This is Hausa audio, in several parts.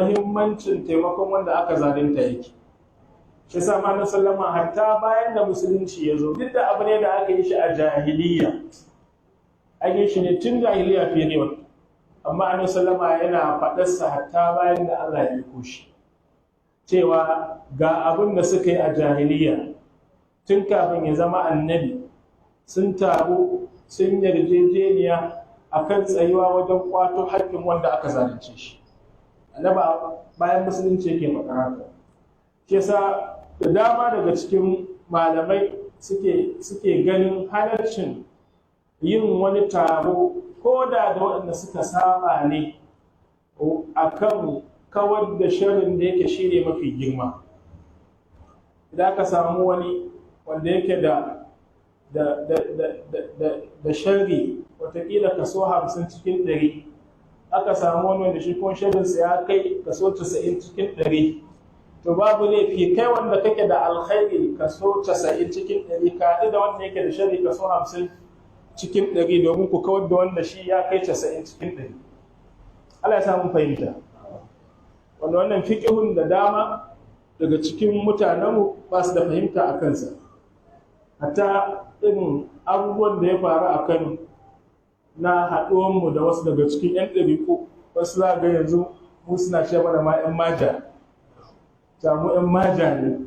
muhimmancin taimakon wanda aka zalunta yake. Shi sa ma sallama hatta bayan da musulunci ya zo, duk da abu ne da aka yi shi a jahiliya, an yi shi ne tun jahiliya fiye ne, amma annabi sallama yana faɗarsa hatta bayan da Allah ya yi shi, cewa ga abin da suka yi a jahiliya tun kafin ya zama annabi, sun taru sun yarjejeniya akan tsayuwa wajen kwato haƙƙin wanda aka zalunce shi. Annaba bayan musulunci yake makaranta. Shi yasa da dama daga cikin malamai suke ganin halarcin yin wani taro ko da waɗanda suka saba ne akan kawar da sharrin da yake shine mafi girma. Idan aka samu wani wanda yake da sharri watakila kaso 50 cikin 100, aka samu wani wanda shi kuma sharrinsa ya kai kaso 90 cikin 100, to babu laifi kai wanda kake da alkhairi kaso 90 cikin 100 ka haɗu da wanda yake da sharri kaso 50 cikin 100 domin ku kawar da wanda shi ya kai 90 cikin 100. Allah ya samu fahimta. Wannan fiqhun da dama daga cikin mutanenmu ba su da fahimta a kansa. Hatta irin abubuwan da ya faru a Kano na haɗuwanmu da wasu daga cikin 'yan ɗariƙo, wasu za ga yanzu mu suna ce mana ma 'yan maja. Samu 'yan maja ne,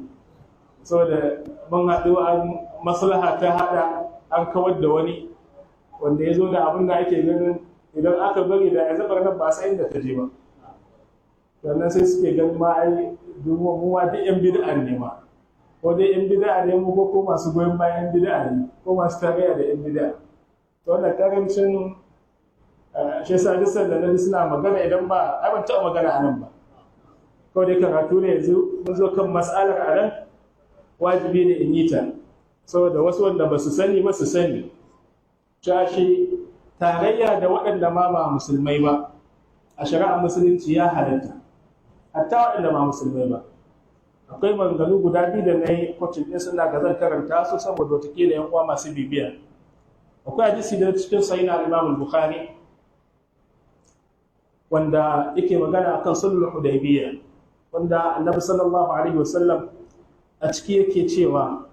saboda mun haɗu an maslaha ta haɗa an kawar da wani wanda ya zo da abin da ake ganin idan aka bari da ya zaɓar nan ba sai inda ta je ba. Sannan sai suke ganin ma ai muwa duk 'yan bid'a ne ma. Ko dai 'yan bid'a ne mu ko masu goyon bayan 'yan bid'a ne ko masu tarayya da 'yan bid'a. To wannan karancin shi yasa duk sanda na suna magana idan ba ai ban taɓa magana a nan ba. Kawai dai karatu ne yanzu mun zo kan mas'alar a nan wajibi ne in yi ta, saboda wasu wanda ba su sani ba su sani. Shi tarayya da waɗanda ma ba musulmai ba a shari'ar musulunci ya halatta, hatta waɗanda ba musulmai ba. Akwai maganganu guda biyu da na yi kwacin ɗin suna ga zan karanta su saboda watakila yan uwa masu bibiya. Akwai hadisi da cikin sahih na Imam Bukhari wanda yake magana akan sulhul Hudaybiyah, wanda Annabi sallallahu alaihi wasallam a ciki yake cewa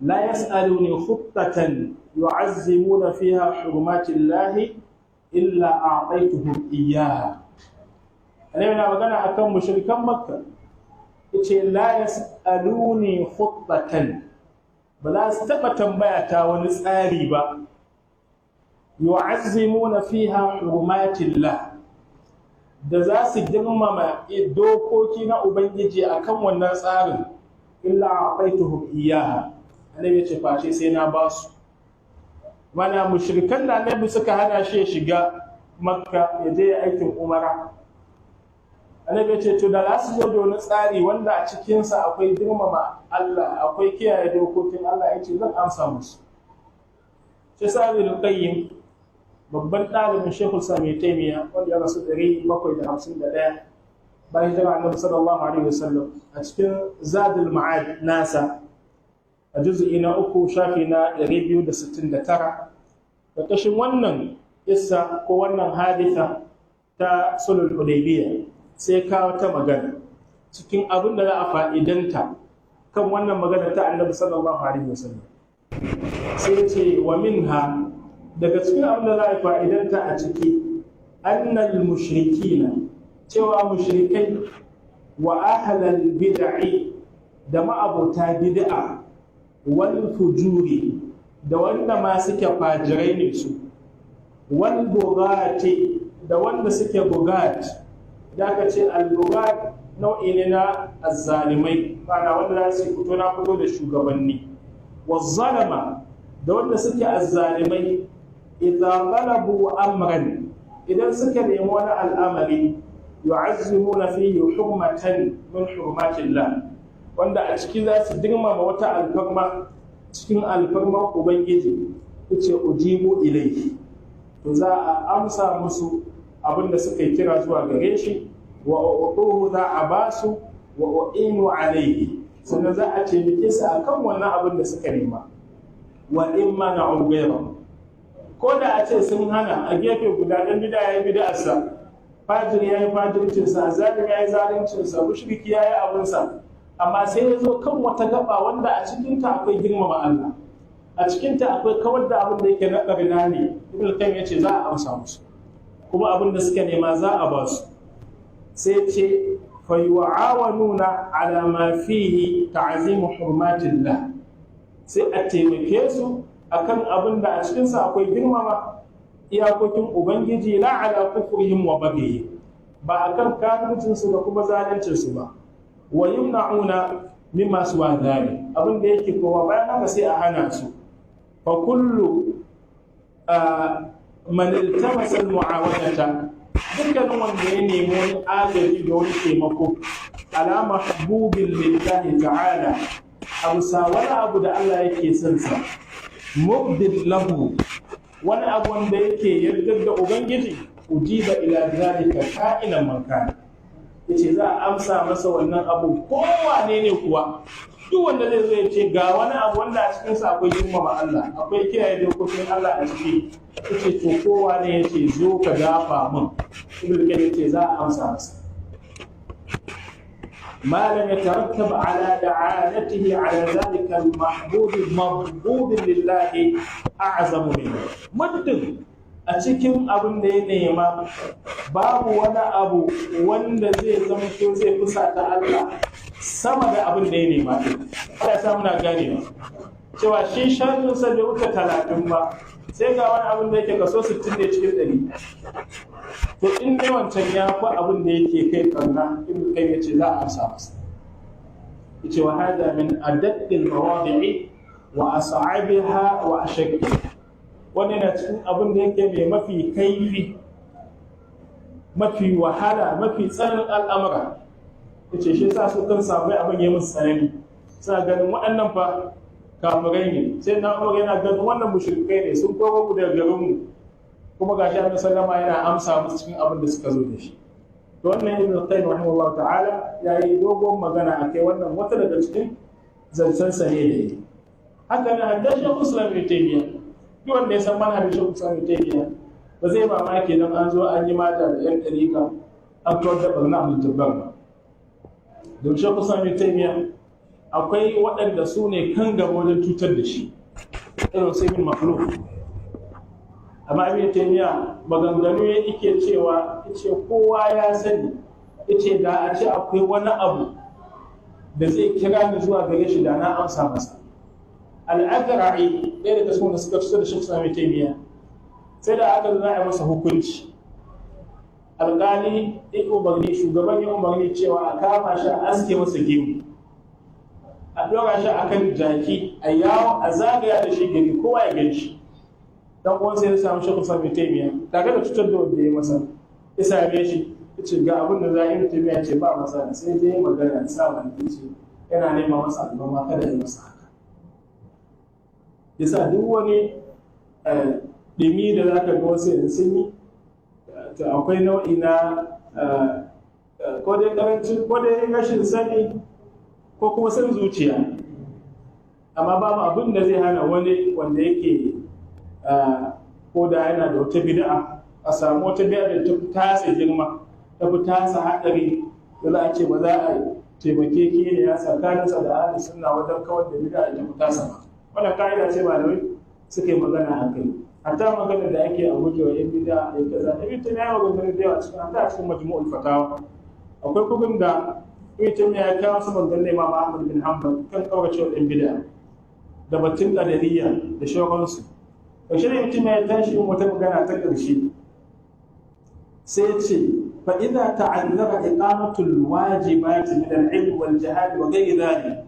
la yas'aluni khuttatan yu'azzimuna fiha hurumatillahi illa a'taytuhum iyyaha. Annabi na magana akan mushrikan Makka, yace la yas'aluni khuttatan, ba za su taɓa tambaya ta wani tsari ba, yu'azzimuna fiha hurumatillah, da za su girmama dokoki na Ubangiji akan wannan tsarin, illa a'taituhum iyyaha. Annabi ce face sai na ba su. Mana mushrikan da Annabi suka hana shi ya shiga Makka ya je aikin Umara. Annabi ce to da za su zo da wani tsari wanda a cikinsa akwai girmama Allah, akwai kiyaye dokokin Allah, ya ce zan amsa musu. Shi sa Ibn Qayyim babban ɗalibin Sheikhul Sami Taimiyya wanda ya rasu 751 bayan jira Annabi sallallahu alaihi wasallam, a cikin Zadul Ma'ad nasa a juz'i na 3 shafi na 269, ƙarƙashin wannan kissa ko wannan haditha ta sulhul Hudaybiyah sai kawo ta magana cikin abin da za a fa'idanta kan wannan magana ta Annabi sallallahu alaihi wasallam. Sai ce wa minha, daga cikin abin da za a fa'idanta a ciki, annal mushrikina, cewa mushrikai wa ahlal bid'i, da ma'abota bid'a, wal fujuri, da wanda ma suke fajirai ne su, wal bugati, da wanda suke bugat, da aka ce al-bugat nau'i ne na azzalimai, bana wanda za su fito na fito da shugabanni, wa zalama, da wanda suke azzalimai, idan galabu amran, idan suka nemi wani al'amari, yu'azzimuna fihi hurmatan min hurumatillah, wanda a ciki za su girmama wata alfarma cikin alfarmar Ubangiji, yace ujibu ilayhi, to za a amsa musu abin da suka yi kira zuwa gare shi, wa uquhu za a basu, wa u'inu alayhi, sannan za a taimake su akan wannan abin da suka nema. Wa in mana'u ghayrahu, ko da a ce sun hana a gefe guda ɗan bida ya yi bida'arsa fajiri yayi fajircinsa, zalimi yayi zaluncinsa, mushriki yayi abunsa, amma sai ya zo kan wata gaba wanda a cikinta akwai girmama Allah, a cikinta akwai kawar da abin da yake na ƙarna ne. Ibn Qayyim yace za a amsa musu, kuma abin da suka nema za a ba su. sai ce fa yu'awanuna ala ma fihi ta'zim hurmatillah, sai a taimake su akan abin da a cikinsa akwai girmama iyakokin ubangiji, la ala kufrihim wa baghihim, ba akan kafircinsu da kuma zaluncinsu ba. Wa yumna'una mimma suwa dhalik, abin da yake kowa bayan haka sai a hana su. Fa kullu man iltamasa al-mu'awanata, dukkanin wanda ya nemi wani agaji da wani taimako ala mahbubin lillahi ta'ala, abu sa wani abu da Allah yake son sa, mubdil lahu, wani abu wanda yake yarda da ubangiji, ujiba ila zalika ka'inan man kana, yace za a amsa masa wannan abu kowane ne kuwa. Duk wanda zai zo ya ce ga wani abu wanda a cikinsa akwai girmama Allah, akwai kiyaye dokokin Allah a ciki, yace to kowa ne yace zo ka dafa min, ibn Qayyim yace za a amsa masa. ما لم يترتب على دعالته على ذلك المحبوب المرغوب لله أعظم منه. مدن a cikin abin da ya nema babu wani abu wanda zai zama ko zai fusata Allah sama da abin da ya nema. Allah ya samu na gane cewa shi sharrin sa bai wuce 30 ba, sai ga wani abin da yake kaso 60 ne cikin 100. To in dai wancan ya fi abin da yake kai karna, in kai yace za a amsa masa. Yace wa hada min adaddil mawadi'i wa as'abiha wa ashaqqiha, wani na cikin abin da yake mai mafi kaifi, mafi wahala, mafi tsananin al'amura. Yace shi sa su kan samu abin ya musu tsanani, suna ganin waɗannan fa kafirai ne, sai na Umar yana ganin wannan mushrikai ne, sun koro mu daga garinmu, kuma ga shi Annabi sallama yana amsa musu cikin abin da suka zo da shi. To wannan Ibn Qayyim rahimahullahu ta'ala yayi dogon magana akai, wannan wata daga cikin zancen sa ne da yake. Haka ne haddashi Muslim ibn Taymiyyah, duk wanda ya san manhajin Shaykh Muslim ibn Taymiyyah ba zai mamaki dan an zo an yi mata da yan tarika an kawar da barna Abdul Jabbar ba. Don Shaykh Muslim ibn Taymiyyah akwai waɗanda su ne kan gaba wajen cutar da shi, irin sai bin Makhluf. Amma Ibn Taymiyyah maganganu ya yake cewa, yace kowa ya sani, yace da a ce akwai wani abu da zai kira ni zuwa gare shi da na amsa masa. Al-Adra'i ɗaya daga cikin da suka cutar da Shaykh Ibn Taymiyyah, sai da aka zo za a yi masa hukunci, alƙali ya umarni, shugaban ya umarni cewa a kama shi a aske masa gemu, a ɗora shi a kan jaki, a yawo a zagaya da shi gari kowa ya gan shi. Dan uwan sai ya samu Shaykh Ibn Taymiyyah tare da cutar da wanda ya masa, ya same shi ya ce ga abin da za a yi. Taymiyyah ce ba masa, sai dai magana sa wani ce yana nema masa al'umma kada ya masa haka. Yasa duk wani ɗimi da za ka ga wasu yanzu sun yi, akwai nau'i na ko dai ƙarancin ko dai rashin sani ko kuma san zuciya, amma babu abin da zai hana wani wanda yake ko da yana da wata bid'a, a samu wata bid'a da ta fi tasa girma, ta fi tasa haɗari, da za a ce ba za a taimake ki ne ya tsakaninsa da ahli sunna wajen kawar da bid'a da ta fi tasa ba. Wannan ka'ida ce malamai suka yi magana a kai. Hatta magana da ake a gujewa yan bid'a da kaza, Ibn Taymiyyah magana da yawa cikin hatta cikin Majmu'ul Fatawa. Akwai kubin da Ibn Taymiyyah ya kawo su maganganun Imam Ahmad bin Hanbal kan kauracewa yan bid'a da batun qadariyya da shauransu. Ƙarshe da mutum ya tashi yin wata magana ta ƙarshe, sai ya ce fa idza ta'allaka iqamatul wajibati min al-ilm wal jihad wa ghayri dhalik,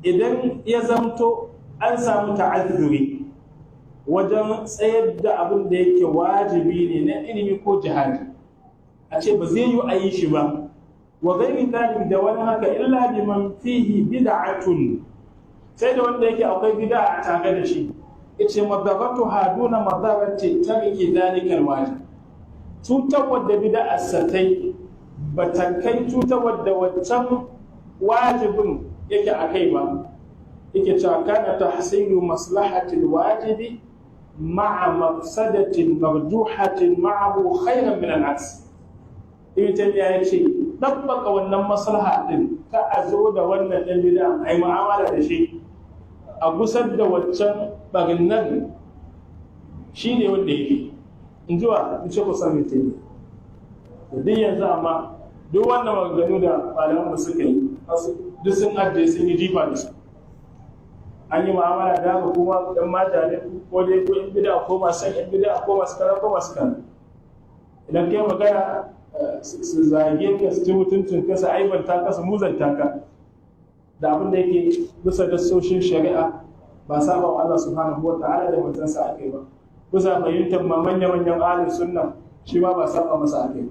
idan ya zamto an samu ta'azzuri wajen tsayar da abin da yake wajibi ne na ilimi ko jihadi, a ce ba zai yi a yi shi ba, wa ghayri dhalik da wani haka illa biman fihi bid'atun, sai da wanda yake akwai bid'a a tare da shi, yace madarratu haduna madarrati tariki dalikal wajib, cutar wadda bid'a satai bata kai cutar wadda wancan wajibin yake akai ba. Yake cewa kana tahsilu maslahatil wajibi ma'a mafsadatin marjuhatin ma'ahu khayran min al-aks. ibn taymiya ya ce dabbaka wannan maslaha din ta a zo da wannan dan bid'a ai mu'amala da shi a gusar da waccan bagannan shine wanda yake in ji wa in ce ku san mutum duk yanzu amma duk wannan maganganu da malaman da suka yi duk sun ajiye sun yi jifa da su an yi mu'amala da haka kuma dan mata ne ko dai ko in bid'a ko masu yan bid'a ko masu kaza ko masu kaza idan kai magana su zage ka su ci mutuncin ka su aibanta ka su muzanta ka da abin da yake bisa da soshin shari'a ba saba wa Allah subhanahu wa ta'ala da manzansa akai ba bisa fahimtar ma manya-manyan ahlus sunna shi ma ba saba masa akai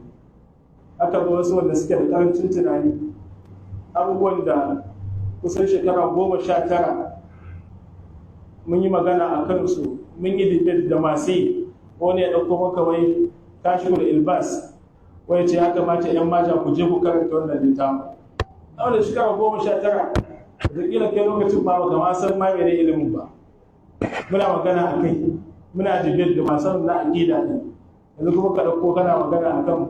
haka ba wasu wanda suke da karancin tunani abubuwan da kusan shekara 19 mun yi magana a kansu mun yi debate da masu wani ya ɗauko maka wai kashiful ilbas wai ce ya kamata yan mata ku je ku karanta wannan littafin a wanda shekara 19 da kila kai lokacin ba ka ma san ma mene ilimin ba muna magana a kai muna debate da masu na aqida ne yanzu kuma ka ɗauko kana magana a kan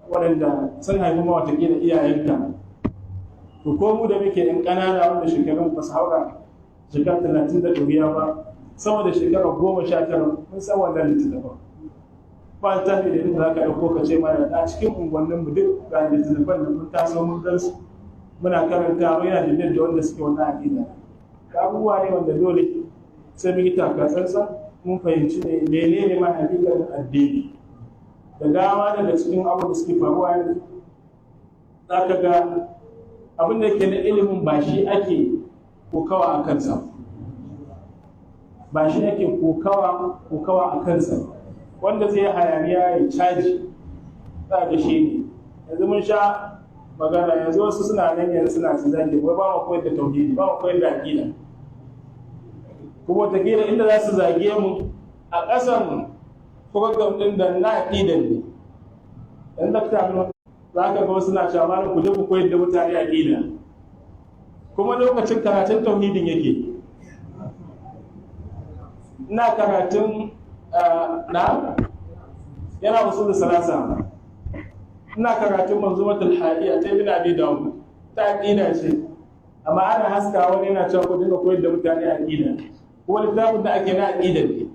waɗanda sun haifi ma watakila iyayenka to ko mu da muke yan ƙanana wanda shekarun ba su haura shekara 30 da ɗoriya ba sama da shekara 19 mun san wannan littattafan ba ta ne da inda za ka ɗauko ka ce mana a cikin unguwannin mu duk ga littattafan da mun taso mun gan su muna karanta mu yana da wanda suke wannan aƙida da abubuwa ne wanda dole sai mun yi takatsantsa mun fahimci ne menene ma haƙiƙanin addini da dama daga cikin abu da suke faruwa yanzu za ka ga abin da ke na ilimin ba shi ake kokawa a kansa ba shi ake kokawa a kansa wanda zai hayaniya ya caji za ga shi ne yanzu mun sha magana yanzu wasu suna nan yanzu suna su zage wai ba mu koyar da tauhidi ba mu koyar da aqida kuma wataƙila inda za su zage mu a ƙasan program ɗin da na aqidan ne dan dakta za ka ga wasu na cewa malam ku je ku koyar da mutane aqida kuma lokacin karatun tauhidin yake ina karatun na yana usul salasa ina karatun manzumatul hadiya ta ibn abi dawud ta aqida ce amma ana haska wani yana cewa ku dinga koyar da mutane aqida kuma littafin da ake na aqida ne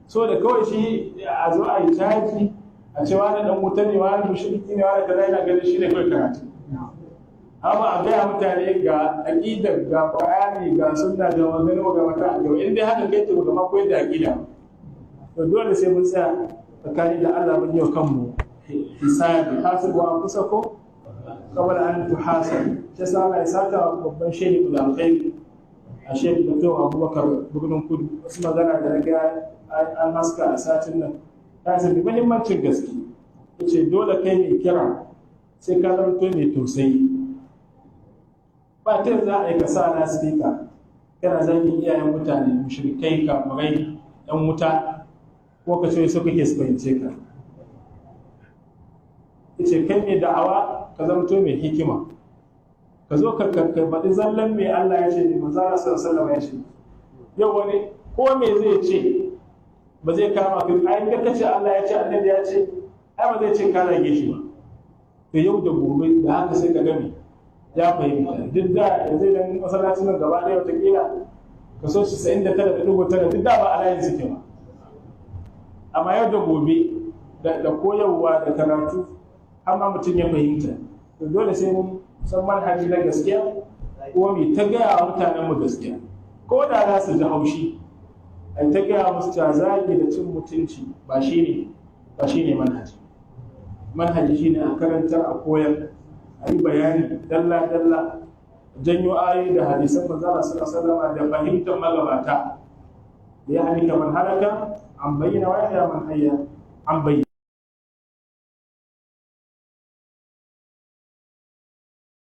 so da kawai shi a zo a yi caji a ce wani dan wuta ne wani mushriki ne wani kaza yana ganin shi ne kawai karatu amma a gaya mutane ga aqidar ga qur'ani ga sunna da wannan ga mata a gaba in dai haka kai to ga ma koyar da aqida to dole sai mun tsaya tsakani da Allah mun yi wa kanmu hisabi hasibu anfusakum qabla an tuhasabu sai sa Allah ya saka babban shehi da alkhairi a shehi Dr. Abubakar Bugunin Kudu wasu magana da ga an haska a satin nan ta san muhimmancin gaske yace dole kai mai kira sai ka zanto mai tausayi ba ta za a yi ka sa na speaker kana zagin iyayen mutane mushrikai kafirai yan wuta ko ka ce su kake su fahimce ka yace kai mai da'awa ka zanto mai hikima ka zo ka faɗi zallan mai Allah ya ce ne manzo Allah sallallahu alaihi wasallam ya ce yau wani ko me zai ce ba zai kama ka ai ka kace Allah ya ce annabi ya ce ai ba zai ce ka rage shi ba to yau da gobe da haka sai ka gami ya fahimta duk da yanzu dan masallacin nan gaba ɗaya wata kila kaso 99.9 duk da ba a layin suke ba amma yau da gobe da koyarwa da karatu har ma mutum ya fahimta to dole sai mun san manhaji na gaskiya ko mai ta gaya wa mutanen mu gaskiya ko da za su ji haushi ai ta gaya musu ta zagi da cin mutunci ba shine manhaji shine a karantar a koyar a yi bayani dalla dalla janyo ayoyi da hadisan manzo Allah sallallahu alaihi wasallam da fahimtar magabata ya halika man halaka an bayyana wa ya man hayya an bayyana